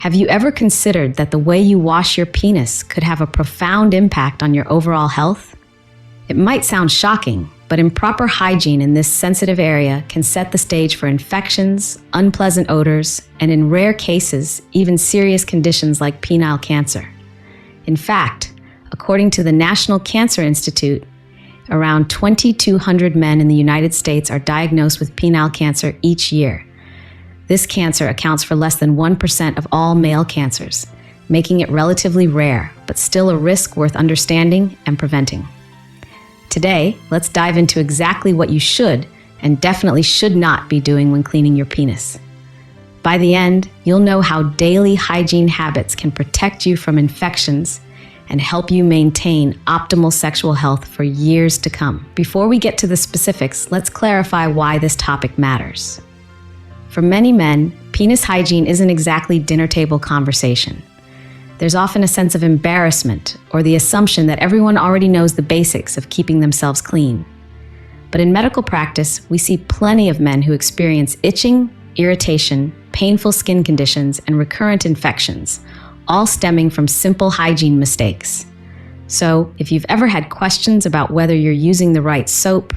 Have you ever considered that the way you wash your penis could have a profound impact on your overall health? It might sound shocking, but improper hygiene in this sensitive area can set the stage for infections, unpleasant odors, and in rare cases, even serious conditions like penile cancer. In fact, according to the National Cancer Institute, around 2,200 men in the United States are diagnosed with penile cancer each year. This cancer accounts for less than 1% of all male cancers, making it relatively rare, but still a risk worth understanding and preventing. Today, let's dive into exactly what you should and definitely should not be doing when cleaning your penis. By the end, you'll know how daily hygiene habits can protect you from infections and help you maintain optimal sexual health for years to come. Before we get to the specifics, let's clarify why this topic matters. For many men, penis hygiene isn't exactly dinner table conversation. There's often a sense of embarrassment or the assumption that everyone already knows the basics of keeping themselves clean. But in medical practice, we see plenty of men who experience itching, irritation, painful skin conditions, and recurrent infections, all stemming from simple hygiene mistakes. So, if you've ever had questions about whether you're using the right soap,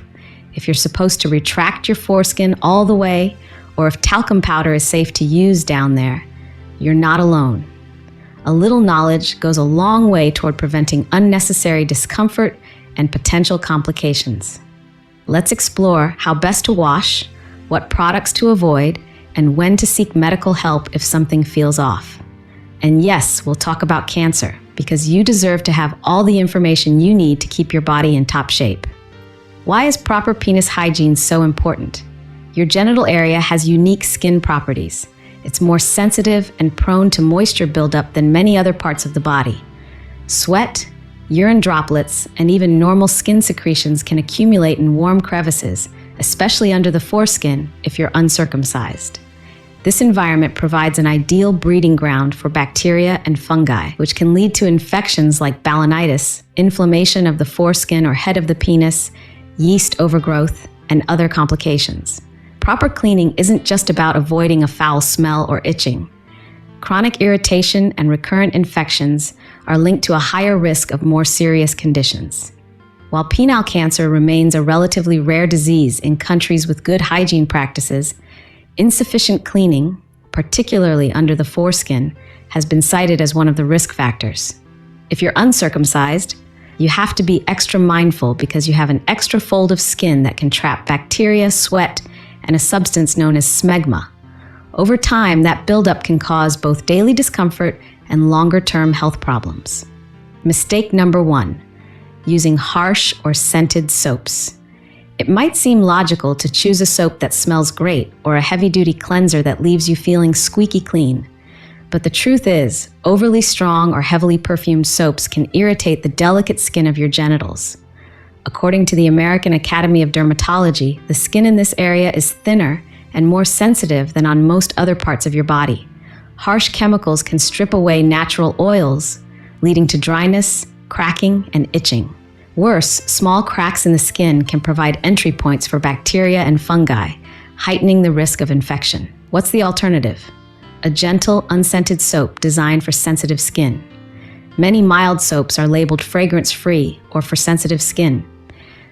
if you're supposed to retract your foreskin all the way, or if talcum powder is safe to use down there, you're not alone. A little knowledge goes a long way toward preventing unnecessary discomfort and potential complications. Let's explore how best to wash, what products to avoid, and when to seek medical help if something feels off. And yes, we'll talk about cancer, because you deserve to have all the information you need to keep your body in top shape. Why is proper penis hygiene so important? Your genital area has unique skin properties. It's more sensitive and prone to moisture buildup than many other parts of the body. Sweat, urine droplets, and even normal skin secretions can accumulate in warm crevices, especially under the foreskin if you're uncircumcised. This environment provides an ideal breeding ground for bacteria and fungi, which can lead to infections like balanitis, inflammation of the foreskin or head of the penis, yeast overgrowth, and other complications. Proper cleaning isn't just about avoiding a foul smell or itching. Chronic irritation and recurrent infections are linked to a higher risk of more serious conditions. While penile cancer remains a relatively rare disease in countries with good hygiene practices, insufficient cleaning, particularly under the foreskin, has been cited as one of the risk factors. If you're uncircumcised, you have to be extra mindful because you have an extra fold of skin that can trap bacteria, sweat, and a substance known as smegma. Over time, that buildup can cause both daily discomfort and longer-term health problems. Mistake number 1, using harsh or scented soaps. It might seem logical to choose a soap that smells great or a heavy-duty cleanser that leaves you feeling squeaky clean. But the truth is, overly strong or heavily perfumed soaps can irritate the delicate skin of your genitals. According to the American Academy of Dermatology, the skin in this area is thinner and more sensitive than on most other parts of your body. Harsh chemicals can strip away natural oils, leading to dryness, cracking, and itching. Worse, small cracks in the skin can provide entry points for bacteria and fungi, heightening the risk of infection. What's the alternative? A gentle, unscented soap designed for sensitive skin. Many mild soaps are labeled fragrance-free or for sensitive skin.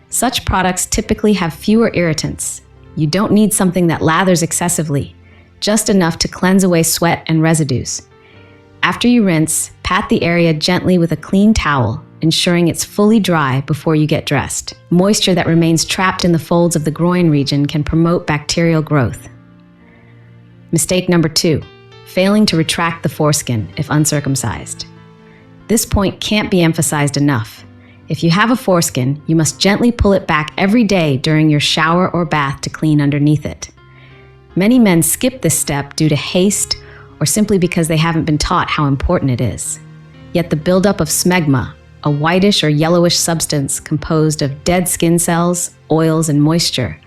Such products typically have fewer irritants. You don't need something that lathers excessively, just enough to cleanse away sweat and residues. After you rinse, pat the area gently with a clean towel, ensuring it's fully dry before you get dressed. Moisture that remains trapped in the folds of the groin region can promote bacterial growth. Mistake number 2, failing to retract the foreskin if uncircumcised. This point can't be emphasized enough. If you have a foreskin, you must gently pull it back every day during your shower or bath to clean underneath it. Many men skip this step due to haste or simply because they haven't been taught how important it is. Yet the buildup of smegma, a whitish or yellowish substance composed of dead skin cells, oils, and moisture,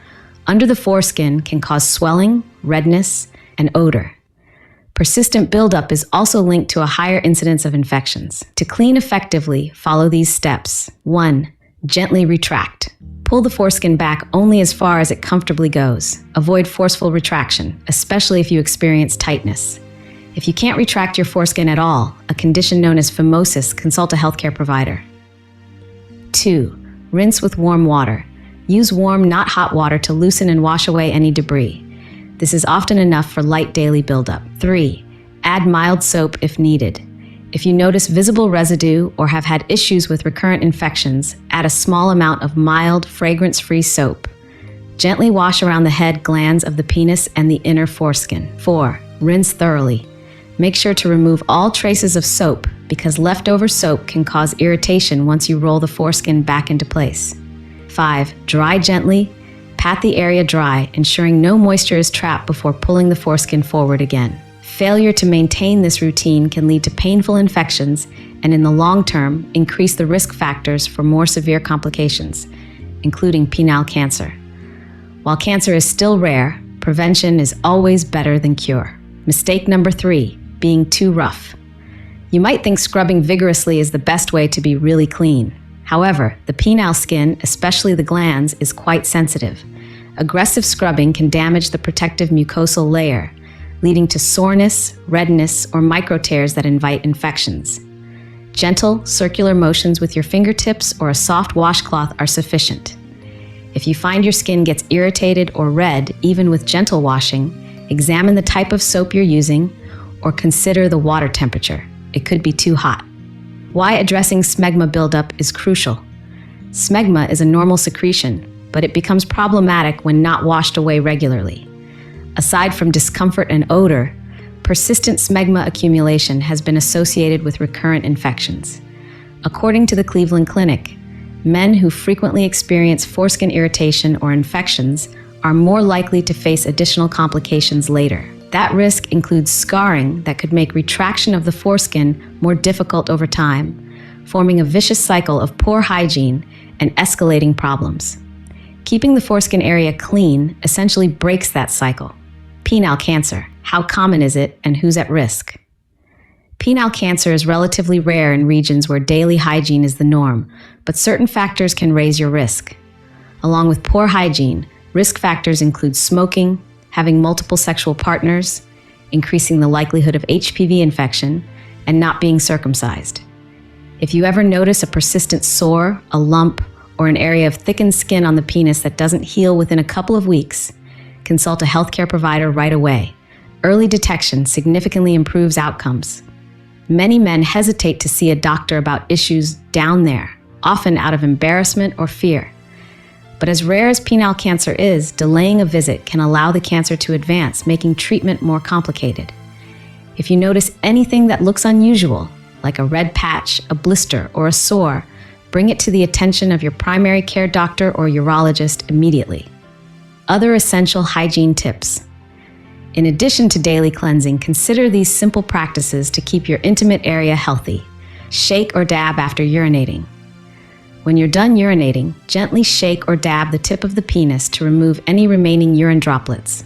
under the foreskin can cause swelling, redness, and odor. Persistent buildup is also linked to a higher incidence of infections. To clean effectively, follow these steps. 1. Gently retract. Pull the foreskin back only as far as it comfortably goes. Avoid forceful retraction, especially if you experience tightness. If you can't retract your foreskin at all, a condition known as phimosis, consult a healthcare provider. 2. Rinse with warm water. Use warm, not hot water to loosen and wash away any debris. This is often enough for light daily buildup. 3. Add mild soap if needed. If you notice visible residue or have had issues with recurrent infections, add a small amount of mild, fragrance-free soap. Gently wash around the head glands of the penis and the inner foreskin. 4. Rinse thoroughly. Make sure to remove all traces of soap because leftover soap can cause irritation once you roll the foreskin back into place. 5. Dry gently. Pat the area dry, ensuring no moisture is trapped before pulling the foreskin forward again. Failure to maintain this routine can lead to painful infections and, in the long term, increase the risk factors for more severe complications, including penile cancer. While cancer is still rare, prevention is always better than cure. Mistake number 3, being too rough. You might think scrubbing vigorously is the best way to be really clean. However, the penile skin, especially the glands, is quite sensitive. Aggressive scrubbing can damage the protective mucosal layer, leading to soreness, redness, or micro tears that invite infections. Gentle, circular motions with your fingertips or a soft washcloth are sufficient. If you find your skin gets irritated or red, even with gentle washing, examine the type of soap you're using or consider the water temperature. It could be too hot. Why addressing smegma buildup is crucial. Smegma is a normal secretion, but it becomes problematic when not washed away regularly. Aside from discomfort and odor, persistent smegma accumulation has been associated with recurrent infections. According to the Cleveland Clinic, men who frequently experience foreskin irritation or infections are more likely to face additional complications later. That risk includes scarring that could make retraction of the foreskin more difficult over time, forming a vicious cycle of poor hygiene and escalating problems. Keeping the foreskin area clean essentially breaks that cycle. Penile cancer. How common is it and who's at risk? Penile cancer is relatively rare in regions where daily hygiene is the norm, but certain factors can raise your risk. Along with poor hygiene, risk factors include smoking, having multiple sexual partners, increasing the likelihood of HPV infection, and not being circumcised. If you ever notice a persistent sore, a lump, or an area of thickened skin on the penis that doesn't heal within a couple of weeks, consult a healthcare provider right away. Early detection significantly improves outcomes. Many men hesitate to see a doctor about issues down there, often out of embarrassment or fear. But as rare as penile cancer is, delaying a visit can allow the cancer to advance, making treatment more complicated. If you notice anything that looks unusual, like a red patch, a blister, or a sore, bring it to the attention of your primary care doctor or urologist immediately. Other essential hygiene tips. In addition to daily cleansing, consider these simple practices to keep your intimate area healthy. Shake or dab after urinating. When you're done urinating, gently shake or dab the tip of the penis to remove any remaining urine droplets.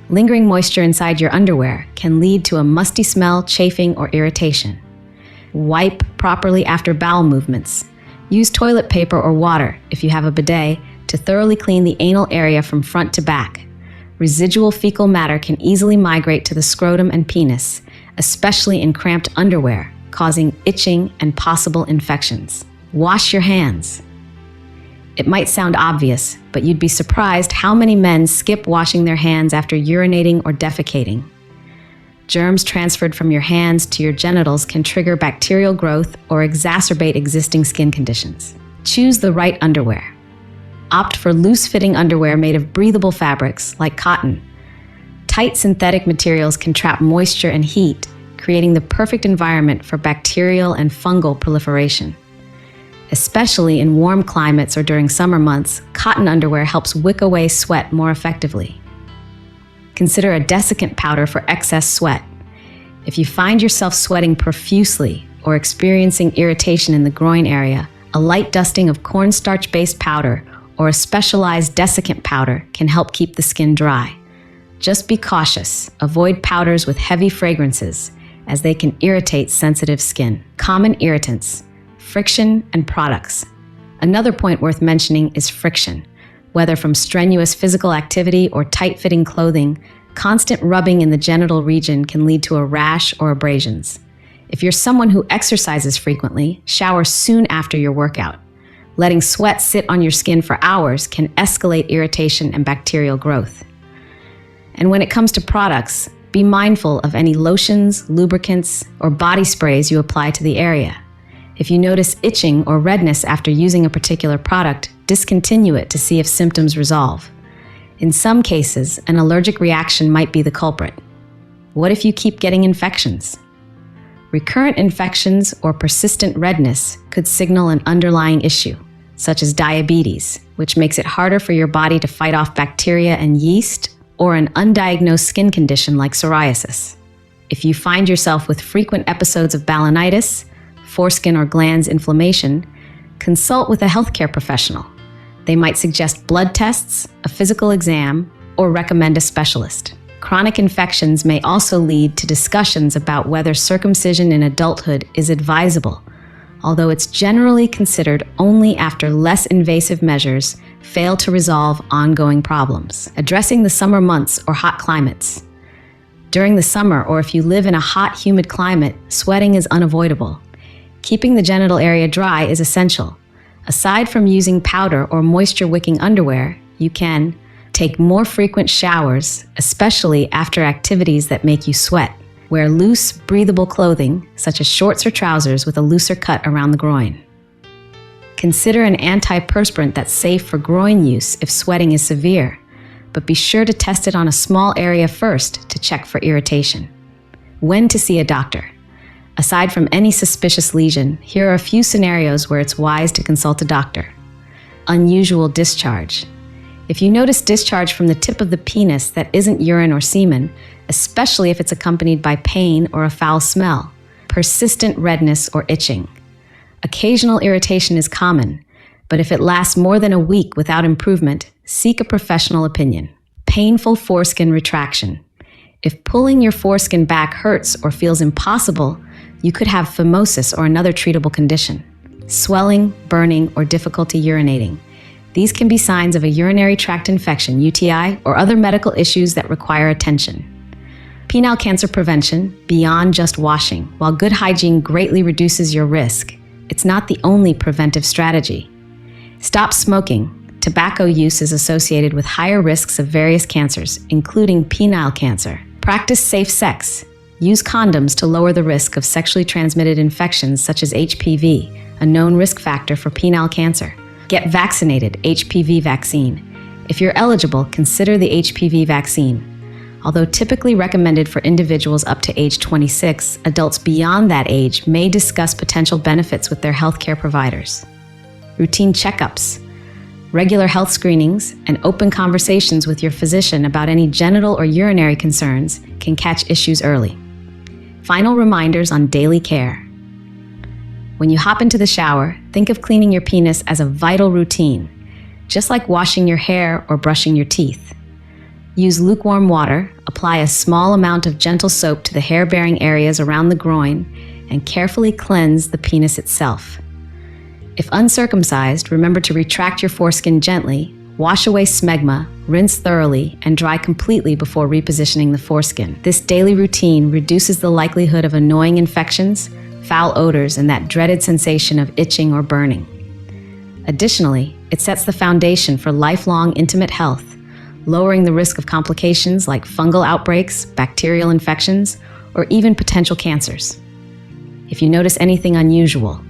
Lingering moisture inside your underwear can lead to a musty smell, chafing, or irritation. Wipe properly after bowel movements. Use toilet paper or water, if you have a bidet, to thoroughly clean the anal area from front to back. Residual fecal matter can easily migrate to the scrotum and penis, especially in cramped underwear, causing itching and possible infections. Wash your hands. It might sound obvious, but you'd be surprised how many men skip washing their hands after urinating or defecating. Germs transferred from your hands to your genitals can trigger bacterial growth or exacerbate existing skin conditions. Choose the right underwear. Opt for loose-fitting underwear made of breathable fabrics like cotton. Tight synthetic materials can trap moisture and heat, creating the perfect environment for bacterial and fungal proliferation. Especially in warm climates or during summer months, cotton underwear helps wick away sweat more effectively. Consider a desiccant powder for excess sweat. If you find yourself sweating profusely or experiencing irritation in the groin area, a light dusting of cornstarch-based powder or a specialized desiccant powder can help keep the skin dry. Just be cautious. Avoid powders with heavy fragrances, as they can irritate sensitive skin. Common irritants: friction and products. Another point worth mentioning is friction. Whether from strenuous physical activity or tight-fitting clothing, Constant rubbing in the genital region can lead to a rash or abrasions. If you're someone who exercises frequently, shower soon after your workout. Letting sweat sit on your skin for hours can escalate irritation and bacterial growth. And when it comes to products, be mindful of any lotions, lubricants, or body sprays you apply to the area. If you notice itching or redness after using a particular product, discontinue it to see if symptoms resolve. In some cases, an allergic reaction might be the culprit. What if you keep getting infections? Recurrent infections or persistent redness could signal an underlying issue, such as diabetes, which makes it harder for your body to fight off bacteria and yeast, or an undiagnosed skin condition like psoriasis. If you find yourself with frequent episodes of balanitis, foreskin or glands inflammation, consult with a healthcare professional. They might suggest blood tests, a physical exam, or recommend a specialist. Chronic infections may also lead to discussions about whether circumcision in adulthood is advisable, although it's generally considered only after less invasive measures fail to resolve ongoing problems. Addressing the summer months or hot climates. During the summer, or if you live in a hot, humid climate, sweating is unavoidable. Keeping the genital area dry is essential. Aside from using powder or moisture-wicking underwear, you can take more frequent showers, especially after activities that make you sweat. Wear loose, breathable clothing, such as shorts or trousers with a looser cut around the groin. Consider an antiperspirant that's safe for groin use if sweating is severe, but be sure to test it on a small area first to check for irritation. When to see a doctor. Aside from any suspicious lesion, here are a few scenarios where it's wise to consult a doctor. Unusual discharge. If you notice discharge from the tip of the penis that isn't urine or semen, especially if it's accompanied by pain or a foul smell, persistent redness or itching. Occasional irritation is common, but if it lasts more than a week without improvement, seek a professional opinion. Painful foreskin retraction. If pulling your foreskin back hurts or feels impossible, you could have phimosis or another treatable condition. Swelling, burning, or difficulty urinating. These can be signs of a urinary tract infection, UTI, or other medical issues that require attention. Penile cancer prevention, beyond just washing. While good hygiene greatly reduces your risk, it's not the only preventive strategy. Stop smoking. Tobacco use is associated with higher risks of various cancers, including penile cancer. Practice safe sex. Use condoms to lower the risk of sexually transmitted infections such as HPV, a known risk factor for penile cancer. Get vaccinated, HPV vaccine. If you're eligible, consider the HPV vaccine. Although typically recommended for individuals up to age 26, adults beyond that age may discuss potential benefits with their healthcare providers. Routine checkups. Regular health screenings and open conversations with your physician about any genital or urinary concerns can catch issues early. Final reminders on daily care. When you hop into the shower, think of cleaning your penis as a vital routine, just like washing your hair or brushing your teeth. Use lukewarm water, apply a small amount of gentle soap to the hair-bearing areas around the groin, and carefully cleanse the penis itself. If uncircumcised, remember to retract your foreskin gently, wash away smegma, rinse thoroughly, and dry completely before repositioning the foreskin. This daily routine reduces the likelihood of annoying infections, foul odors, and that dreaded sensation of itching or burning. Additionally, it sets the foundation for lifelong intimate health, lowering the risk of complications like fungal outbreaks, bacterial infections, or even potential cancers. If you notice anything unusual,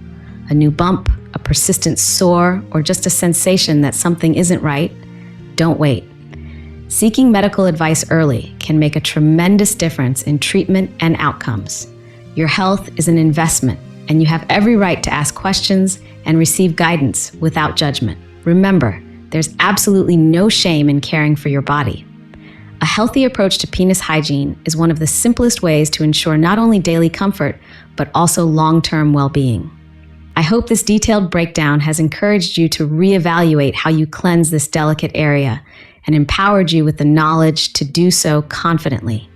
a new bump, a persistent sore, or just a sensation that something isn't right, don't wait. Seeking medical advice early can make a tremendous difference in treatment and outcomes. Your health is an investment, and you have every right to ask questions and receive guidance without judgment. Remember, there's absolutely no shame in caring for your body. A healthy approach to penis hygiene is one of the simplest ways to ensure not only daily comfort, but also long-term well-being. I hope this detailed breakdown has encouraged you to reevaluate how you cleanse this delicate area and empowered you with the knowledge to do so confidently.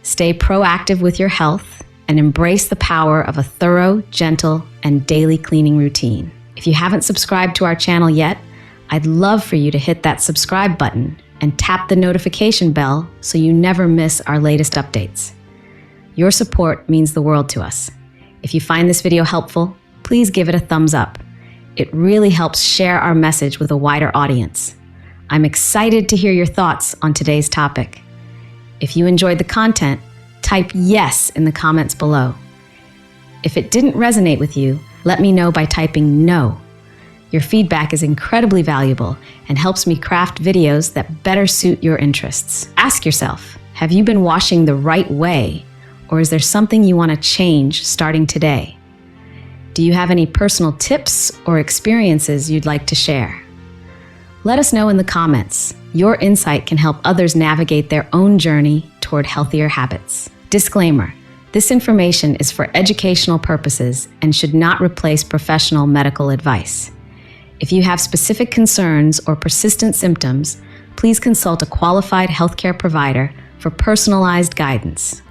Stay proactive with your health and embrace the power of a thorough, gentle, and daily cleaning routine. If you haven't subscribed to our channel yet, I'd love for you to hit that subscribe button and tap the notification bell so you never miss our latest updates. Your support means the world to us. If you find this video helpful, please give it a thumbs up. It really helps share our message with a wider audience. I'm excited to hear your thoughts on today's topic. If you enjoyed the content, type yes in the comments below. If it didn't resonate with you, let me know by typing no. Your feedback is incredibly valuable and helps me craft videos that better suit your interests. Ask yourself, have you been washing the right way, or is there something you want to change starting today? Do you have any personal tips or experiences you'd like to share? Let us know in the comments. Your insight can help others navigate their own journey toward healthier habits. Disclaimer: this information is for educational purposes and should not replace professional medical advice. If you have specific concerns or persistent symptoms, please consult a qualified healthcare provider for personalized guidance.